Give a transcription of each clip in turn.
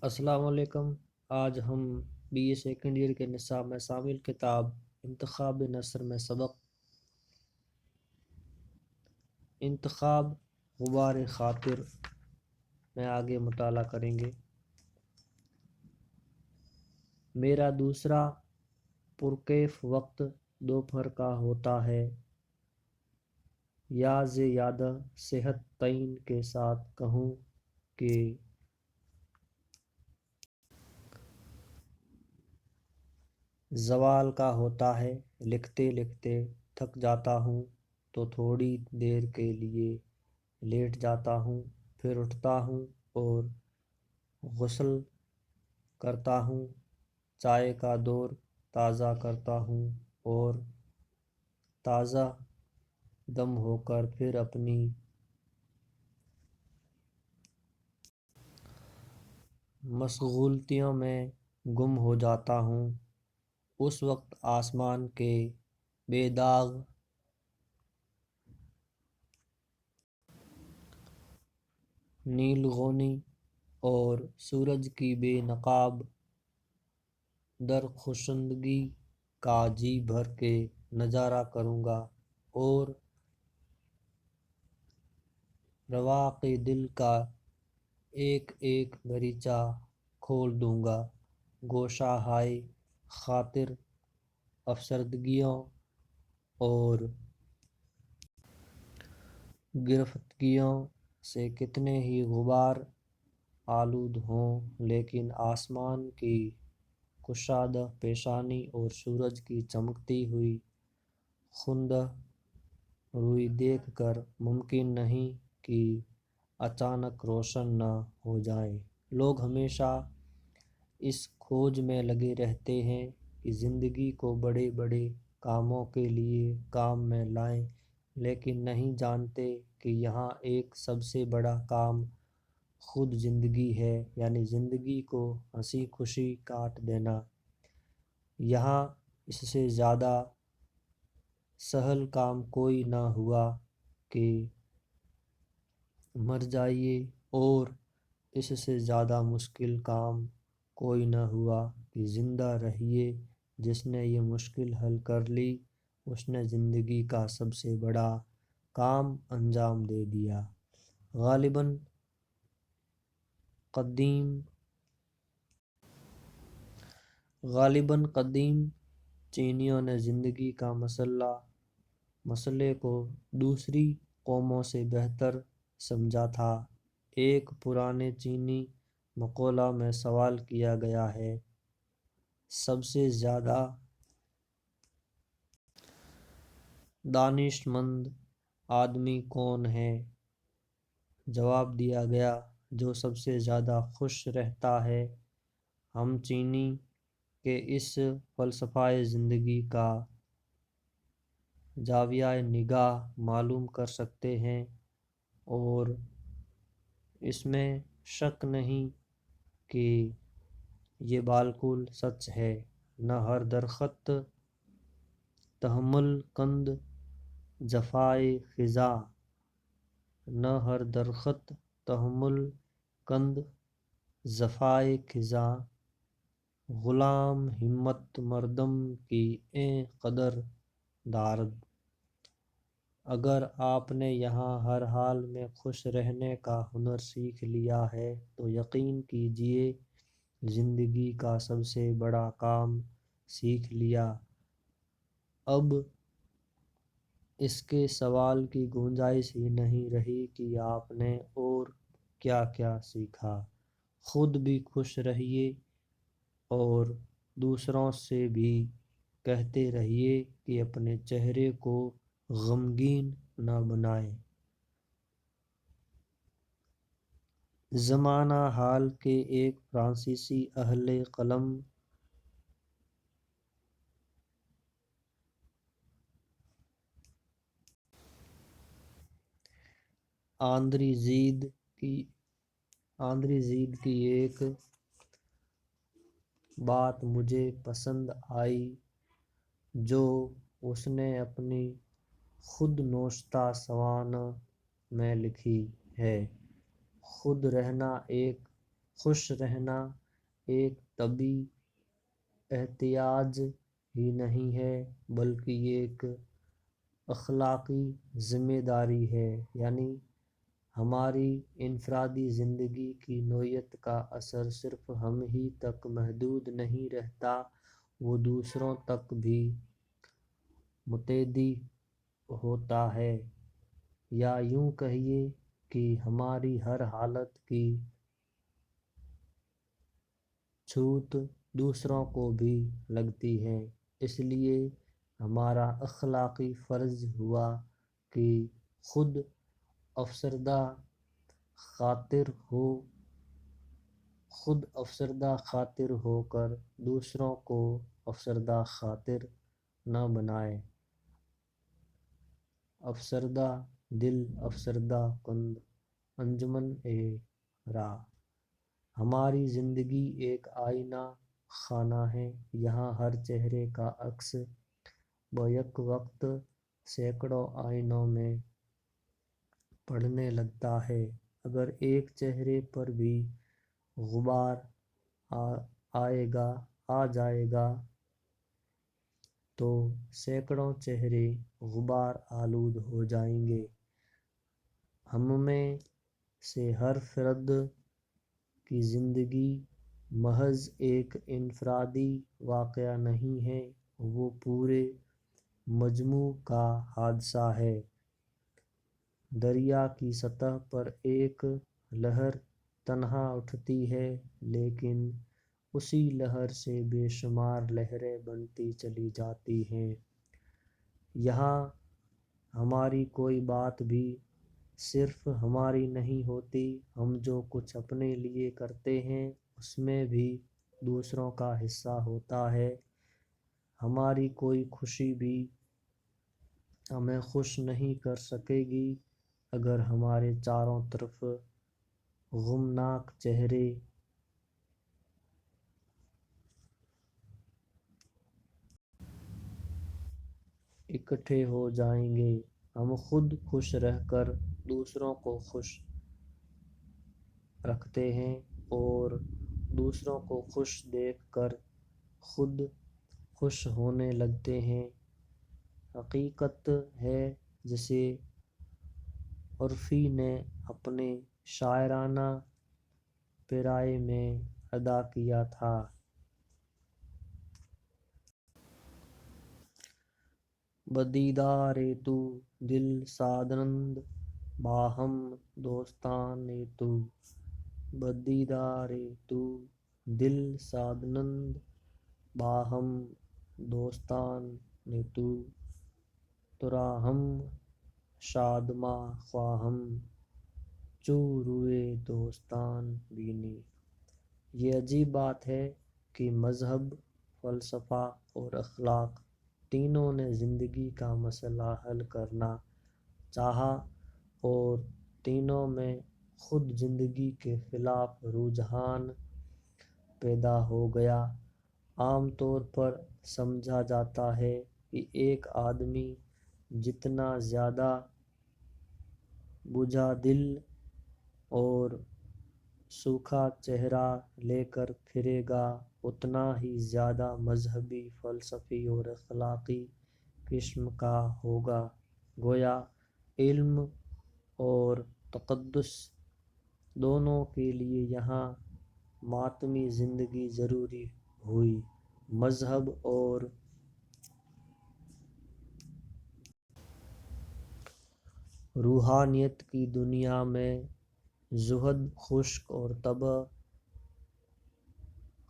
السلام علیکم۔ آج ہم بی اے سیکنڈ ایئر کے نصاب میں شامل کتاب انتخاب نثر میں سبق انتخاب غبار خاطر میں آگے مطالعہ کریں گے۔ میرا دوسرا پرکیف وقت دوپہر کا ہوتا ہے، یا زیادہ صحت تعین کے ساتھ کہوں کہ زوال کا ہوتا ہے۔ لکھتے لکھتے تھک جاتا ہوں تو تھوڑی دیر کے لیے لیٹ جاتا ہوں، پھر اٹھتا ہوں اور غسل کرتا ہوں، چائے کا دور تازہ کرتا ہوں اور تازہ دم ہو کر پھر اپنی مشغولیتوں میں گم ہو جاتا ہوں۔ اس وقت آسمان کے بے داغ نیلگونی اور سورج کی بے نقاب درخشندگی کا جی بھر کے نظارہ کروں گا اور رواق دل کا ایک ایک دریچہ کھول دوں گا۔ گوشہ ہائے خاطر افسردگیوں اور گرفتگیوں سے کتنے ہی غبار آلود ہوں، لیکن آسمان کی کشادہ پیشانی اور سورج کی چمکتی ہوئی خندہ روئی دیکھ کر ممکن نہیں کہ اچانک روشن نہ ہو جائیں۔ لوگ ہمیشہ اس کھوج میں لگے رہتے ہیں کہ زندگی کو بڑے بڑے کاموں کے لیے کام میں لائیں، لیکن نہیں جانتے کہ یہاں ایک سب سے بڑا کام خود زندگی ہے، یعنی زندگی کو ہنسی خوشی کاٹ دینا۔ یہاں اس سے زیادہ سہل کام کوئی نہ ہوا کہ مر جائیے، اور اس سے زیادہ مشکل کام کوئی نہ ہوا کہ زندہ رہیے۔ جس نے یہ مشکل حل کر لی، اس نے زندگی کا سب سے بڑا کام انجام دے دیا۔ غالباً قدیم چینیوں نے زندگی کا مسئلے کو دوسری قوموں سے بہتر سمجھا تھا۔ ایک پرانے چینی مقولہ میں سوال کیا گیا ہے، سب سے زیادہ دانش مند آدمی کون ہے؟ جواب دیا گیا، جو سب سے زیادہ خوش رہتا ہے۔ ہم چینی کے اس فلسفہ زندگی کا زاویہ نگاہ معلوم کر سکتے ہیں، اور اس میں شک نہیں کہ یہ بالکل سچ ہے۔ نہ ہر درخت تحمل کند جفائے خزاں، نہ ہر درخت تحمل کند جفائے خزاں، غلام ہمت مردم کی ایں قدر دارد۔ اگر آپ نے یہاں ہر حال میں خوش رہنے کا ہنر سیکھ لیا ہے تو یقین کیجئے زندگی کا سب سے بڑا کام سیکھ لیا۔ اب اس کے سوال کی گنجائش ہی نہیں رہی کہ آپ نے اور کیا کیا سیکھا۔ خود بھی خوش رہیے اور دوسروں سے بھی کہتے رہیے کہ اپنے چہرے کو غمگین نہ بنائیں۔ زمانہ حال کے ایک فرانسیسی اہل قلم آندری ژیڈ کی ایک بات مجھے پسند آئی جو اس نے اپنی خود نوشتہ سوانح میں لکھی ہے۔ خود رہنا ایک خوش رہنا ایک طبی احتیاج ہی نہیں ہے بلکہ یہ ایک اخلاقی ذمہ داری ہے، یعنی ہماری انفرادی زندگی کی نوعیت کا اثر صرف ہم ہی تک محدود نہیں رہتا، وہ دوسروں تک بھی متعدی ہوتا ہے، یا یوں کہیے کہ ہماری ہر حالت کی چھوٹ دوسروں کو بھی لگتی ہے۔ اس لیے ہمارا اخلاقی فرض ہوا کہ خود افسردہ خاطر ہو کر دوسروں کو افسردہ خاطر نہ بنائیں۔ افسردہ دل افسردہ کند انجمن راہ۔ ہماری زندگی ایک آئینہ خانہ ہے، یہاں ہر چہرے کا عکس بیک وقت سینکڑوں آئینوں میں پڑنے لگتا ہے۔ اگر ایک چہرے پر بھی غبار آ جائے گا تو سینکڑوں چہرے غبار آلود ہو جائیں گے۔ ہم میں سے ہر فرد کی زندگی محض ایک انفرادی واقعہ نہیں ہے، وہ پورے مجموعہ کا حادثہ ہے۔ دریا کی سطح پر ایک لہر تنہا اٹھتی ہے، لیکن اسی لہر سے بے شمار لہریں بنتی چلی جاتی ہیں۔ یہاں ہماری کوئی بات بھی صرف ہماری نہیں ہوتی، ہم جو کچھ اپنے لیے کرتے ہیں اس میں بھی دوسروں کا حصہ ہوتا ہے۔ ہماری کوئی خوشی بھی ہمیں خوش نہیں کر سکے گی اگر ہمارے چاروں طرف غمناک چہرے اکٹھے ہو جائیں گے۔ ہم خود خوش رہ کر دوسروں کو خوش رکھتے ہیں اور دوسروں کو خوش دیکھ کر خود خوش ہونے لگتے ہیں۔ حقیقت ہے جسے عرفی نے اپنے شاعرانہ پیرائے میں ادا کیا تھا: بدیدار تو دل سادنند باہم دوستان تو، بدیدار تو دل سادنند باہم دوستان تو، ترا ہم شادماں خواہم چو روئے دوستان بینی۔ یہ عجیب بات ہے کہ مذہب، فلسفہ اور اخلاق تینوں نے زندگی کا مسئلہ حل کرنا چاہا اور تینوں میں خود زندگی کے خلاف رجحان پیدا ہو گیا۔ عام طور پر سمجھا جاتا ہے کہ ایک آدمی جتنا زیادہ بجھا دل اور سوکھا چہرہ لے کر پھرے گا اتنا ہی زیادہ مذہبی، فلسفی اور اخلاقی قسم کا ہوگا۔ گویا علم اور تقدس دونوں کے لیے یہاں ماتمی زندگی ضروری ہوئی۔ مذہب اور روحانیت کی دنیا میں زہد خشک اور طبع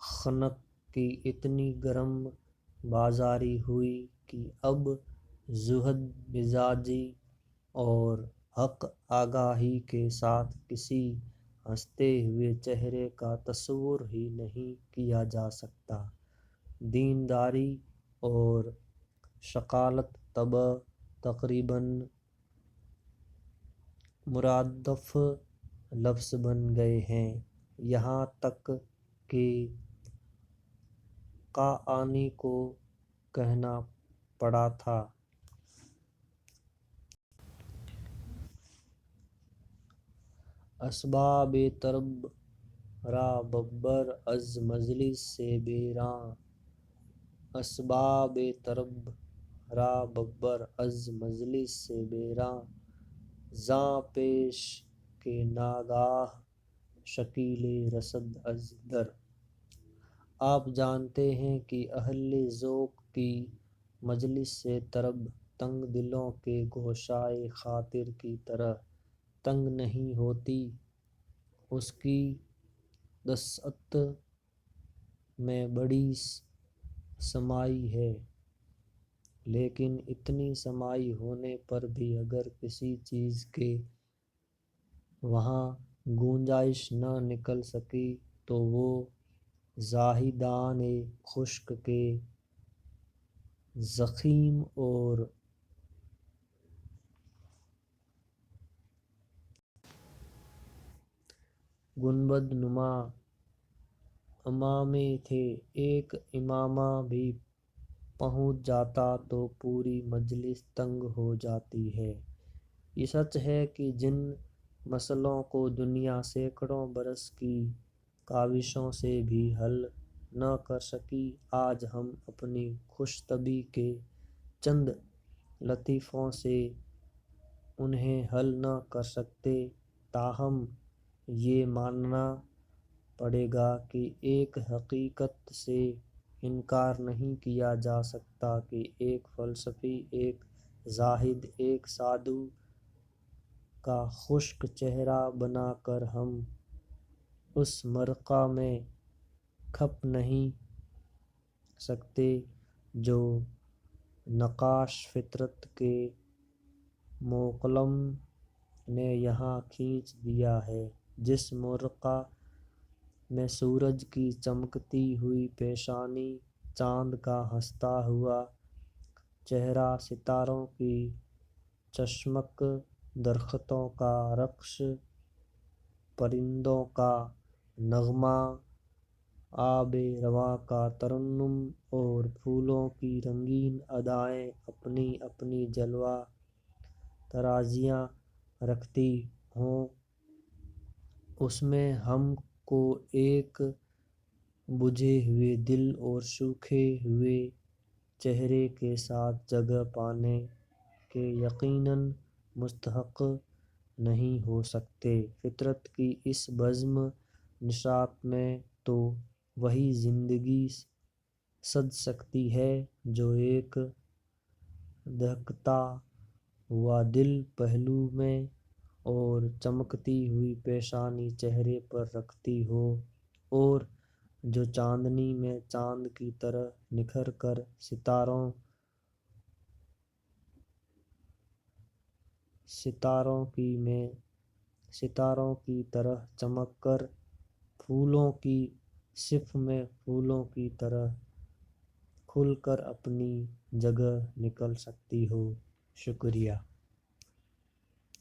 خنک کی اتنی گرم بازاری ہوئی کہ اب زہد مزاجی اور حق آگاہی کے ساتھ کسی ہنستے ہوئے چہرے کا تصور ہی نہیں کیا جا سکتا۔ دینداری اور ثقافت طبع تقریباً مرادف لفظ بن گئے ہیں، یہاں تک کہ قاآنی کو کہنا پڑا تھا: اسباب طرب را ببر از مجلس سے بیراں اسباب طرب را ببر از مجلس سے بیراں زاں پیش کے ناگاہ شکیل رسد از در۔ آپ جانتے ہیں کہ اہل ذوق کی مجلس سے طرب تنگ دلوں کے گوشائے خاطر کی طرح تنگ نہیں ہوتی، اس کی وسعت میں بڑی سمائی ہے، لیکن اتنی سمائی ہونے پر بھی اگر کسی چیز کے وہاں گنجائش نہ نکل سکی تو وہ زاہدان خشک کے ضخیم اور گنبد نما امامے تھے، ایک امامہ بھی پہنچ جاتا تو پوری مجلس تنگ ہو جاتی ہے۔ یہ سچ ہے کہ جن مسئلوں کو دنیا سینکڑوں برس کی کاوشوں سے بھی حل نہ کر سکی، آج ہم اپنی خوش طبعی کے چند لطیفوں سے انہیں حل نہ کر سکتے، تاہم یہ ماننا پڑے گا کہ ایک حقیقت سے انکار نہیں کیا جا سکتا کہ ایک فلسفی، ایک زاہد، ایک سادھو کا خشک چہرہ بنا کر ہم اس مرقع میں کھپ نہیں سکتے جو نقاش فطرت کے موقلم نے یہاں کھینچ دیا ہے، جس مرقع میں سورج کی چمکتی ہوئی پیشانی، چاند کا ہنستا ہوا چہرہ، ستاروں کی چشمک، درختوں کا رقص، پرندوں کا نغمہ، آب رواں کا ترنم اور پھولوں کی رنگین ادائیں اپنی اپنی جلوہ طرازیاں رکھتی ہوں، اس میں ہم کو ایک بجھے ہوئے دل اور سوکھے ہوئے چہرے کے ساتھ جگہ پانے کے یقیناً مستحق نہیں ہو سکتے۔ فطرت کی اس بزم نشاط میں تو وہی زندگی سج سکتی ہے جو ایک دہکتا ہوا دل پہلو میں اور چمکتی ہوئی پیشانی چہرے پر رکھتی ہو، اور جو چاندنی میں چاند کی طرح نکھر کر، ستاروں کی طرح چمک کر، پھولوں کی صف میں پھولوں کی طرح کھل کر اپنی جگہ نکال سکتی ہو۔ شکریہ۔